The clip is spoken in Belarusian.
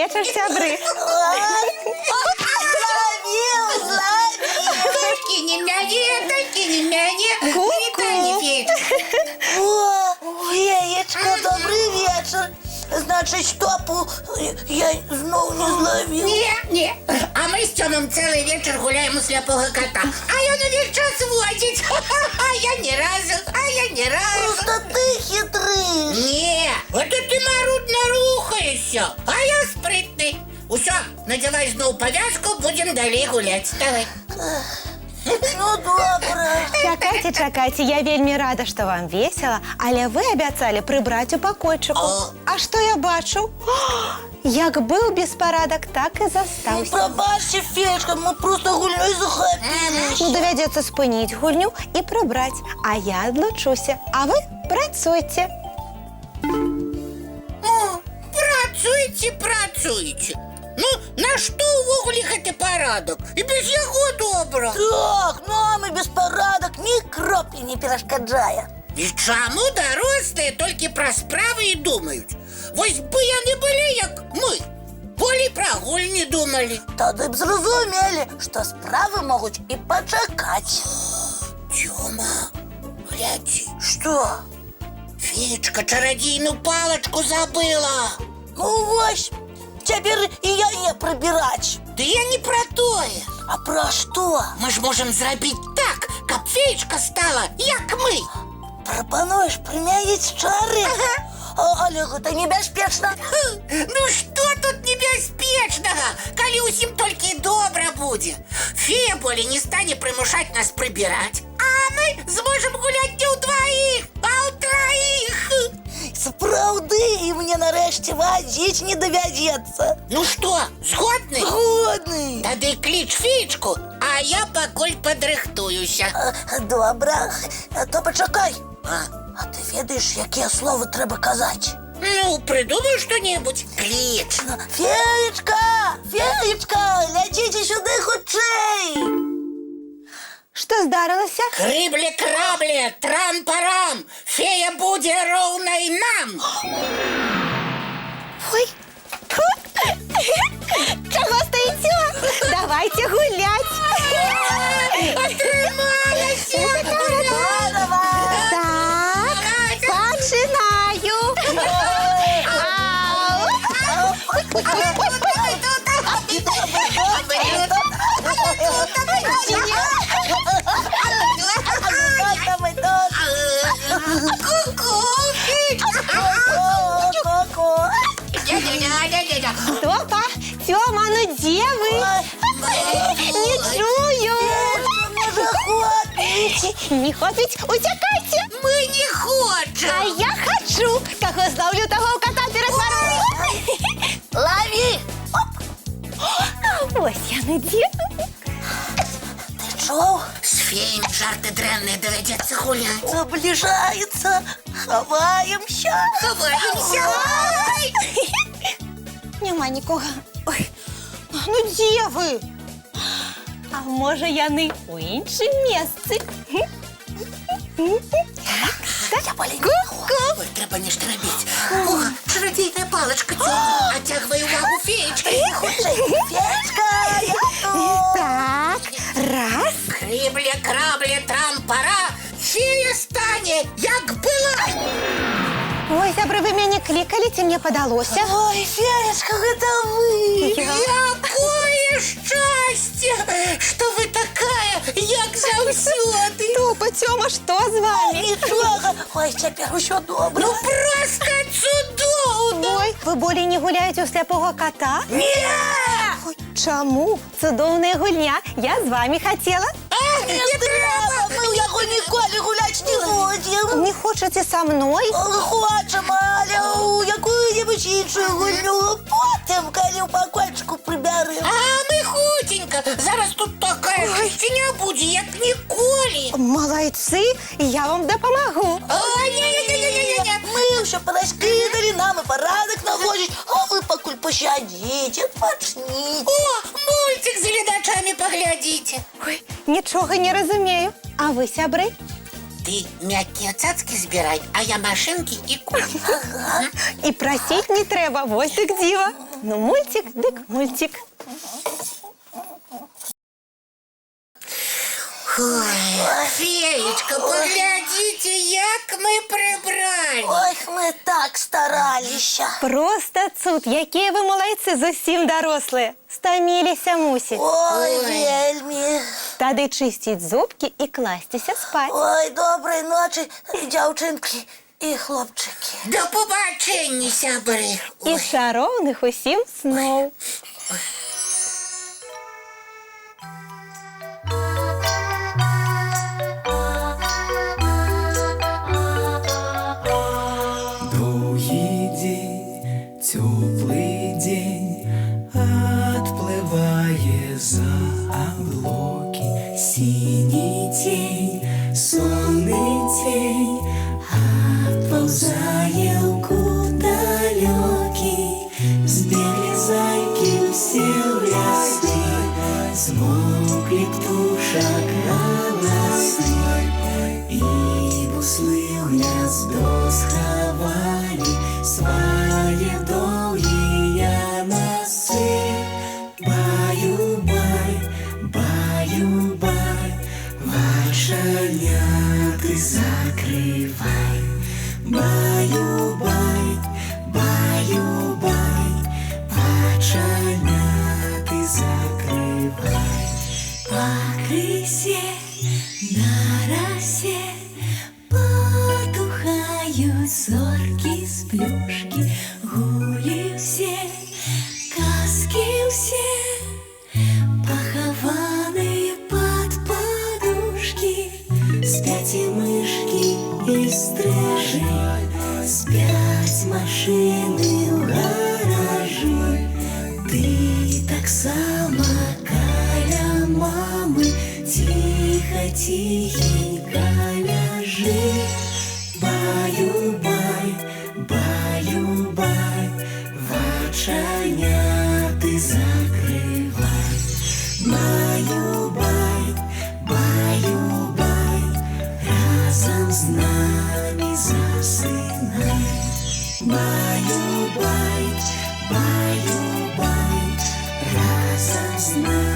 вечер, сябры. Только не мяне. Ку-ку. Вітання, Феечка. О, Феечка, добрый вечер. Значит, стопу я снова не зловил. Не. А мы с Тёмом целый вечер гуляем у слепого кота. А он весь час водит. А я ни разу. Просто ты хитрый. Не, это ты марудно рухаешься. А я спрытный. Усё, надевай знову повязку, будем далее гулять. Давай. Ну, добре. Чакайте, я вельмі рада, што вам весела, але вы абяцалі прыбраць у пакойчыку. А што я бачу? Як быў беспарадак, так і застаўся. Пробачьте, Феечка, мы просто гульней захопились. Ну, давядзецца спыніць гульню і прыбраць, а я адлучуся, а вы працуйце. О, працуйце. Ну, на што ўвогуле гэты парадак? І без яго добра. Так, нам и беспорадок ни кропли не перешкоджая. І чаму дарослыя толькі пра справы і думаюць? Вось бы яны былі, як мы. Болей пра гульні думалі. Тады б зразумелі, што справы могуць і пачакаць. Тёма, глядзі, Што? Феечка чарадзейную палачку забыла. Ну вось, цяпер і яе прыбіраць. Ды я не пра тое. А пра што? Мы ж можам зрабіць так, каб феечка стала, як мы. Прапануеш прымяніць чары? Але гэта небяспечна. Ну што тут небяспечнага, калі ўсім толькі добра будзе? Фея болей не стане прымушаць нас прыбіраць, а мы зможам гуляць не ўдваіх, а ўтраіх. Сапраўды, і мне нарэшце вадзіць не давядзецца. Ну што, згодны? Годны. Тады кліч феечку, а я пакуль падрыхтуюся. Добра, то пачакай. А, А ты ведаеш, якія словы трэба казаць? ну, придумай что-нибудь. Клич. Феечка! Ляціце сюды хутчэй! Што здарылася? Крыбле-крабле, трам-парам, фея будзе роўнай нам. Ой, чаго стаіце? Давайте гулять. Атрымалася! Давай! Так, пачынаю. Давай, давай. Ку-ку, феечка. Ко-ко. Дядя. Топа, Тёма, ну дзе вы? Не чую. Не захопіць. Не хопіць, уцякайце. Мы не хочам. А я хачу. Каго зловлю, таго ў кота ператвараю. Лови! А вось яны дзе. Ты чуў? С феями жарты дрэнныя давядзецца гуляць. Наближается. Ховаемся. Хаваемся. Няма нікога. Ой, ну дзе вы? А можа яны ў іншым месцы? Я маленько. Ку-ку. Ой, трэба нешта рабіць. О, чарадзейная палачка, Тёма. Адцягвай увагу феечкі. Хутчэй. Феечка, я тут. Так, раз. Крыбле-крабле, трам-пара, фея стане, як была. Ой, сябры, вы мяне клікалі, ці мне падалося? Ой, Феечка, гэта вы. Якое шчасце, што вы такая, як заўсёды. Топа, Тёма, што з вами? Нічога. Ой, цяпер усё добра. Ну, проста цудоўна. Ой, вы болей не гуляеце ў сляпога кота? Не! Ой, чаму? Цудоўная гульня, я з вами хацела. Не трэба. Мы ў яго ніколі гуляць не будзем. Не хочаце са мной? Хочам, але ў якую-небудзь іншую гульню. Потым, калі ў пакойчыку прыбярым. А мы хутенька, зараз тут такая гасціня будзе, як ніколі. Малайцы, я вам дапамагу. Ой, не-не-не-не-не. Мы ўсё параскідалі, нам і парадак наводзіць, а вы пакуль пасядзіце, пачніце. О, мультик з гледачамі паглядзіце. Ой, нічога не разумею. А вы, сябры? Ты мяккія цацкі збірай, а я машынкі і кулі. І прасіць не трэба, вось так дзіва. Ну, мультик, дик мультик. Ой, феечка, поглядите, як ми прибрали. Ой, ми так старалися. Просто цуд, які ви молодці, зовсім дорослі. Стомилися мусить. Ой, вельмі. Тоді чистіть зубки і кластися спать. Ой, доброї ночі, дівчинки і хлопчики. До побачення, сябри. І шаровних усім снов. Долгий день, теплый день, отплывая за облаки. Синий тень, сонный тень, отползая куда далекий. Сбегли зайки все в лесу, смолкли птушек голосы. І бусли в гнездо сховали свои долгие носы. Баю-бай, баю-бай, вошаняты закрывай. Баю-бай, баю-бай, вошаняты закрывай. По крысе на росе потухают зорки с плюшки. Гули все, казки все, похованные под подушки. Спят и мышки, и стрижи, спят машины в гаражи. Ты так само каля мамы, тихо-тихенько ляжи. Баю-бай, баю-бай, вочаняты закрывай. Баю-бай, баю-бай, разом с нами засынай. Баю-бай, баю-бай, разом с нами.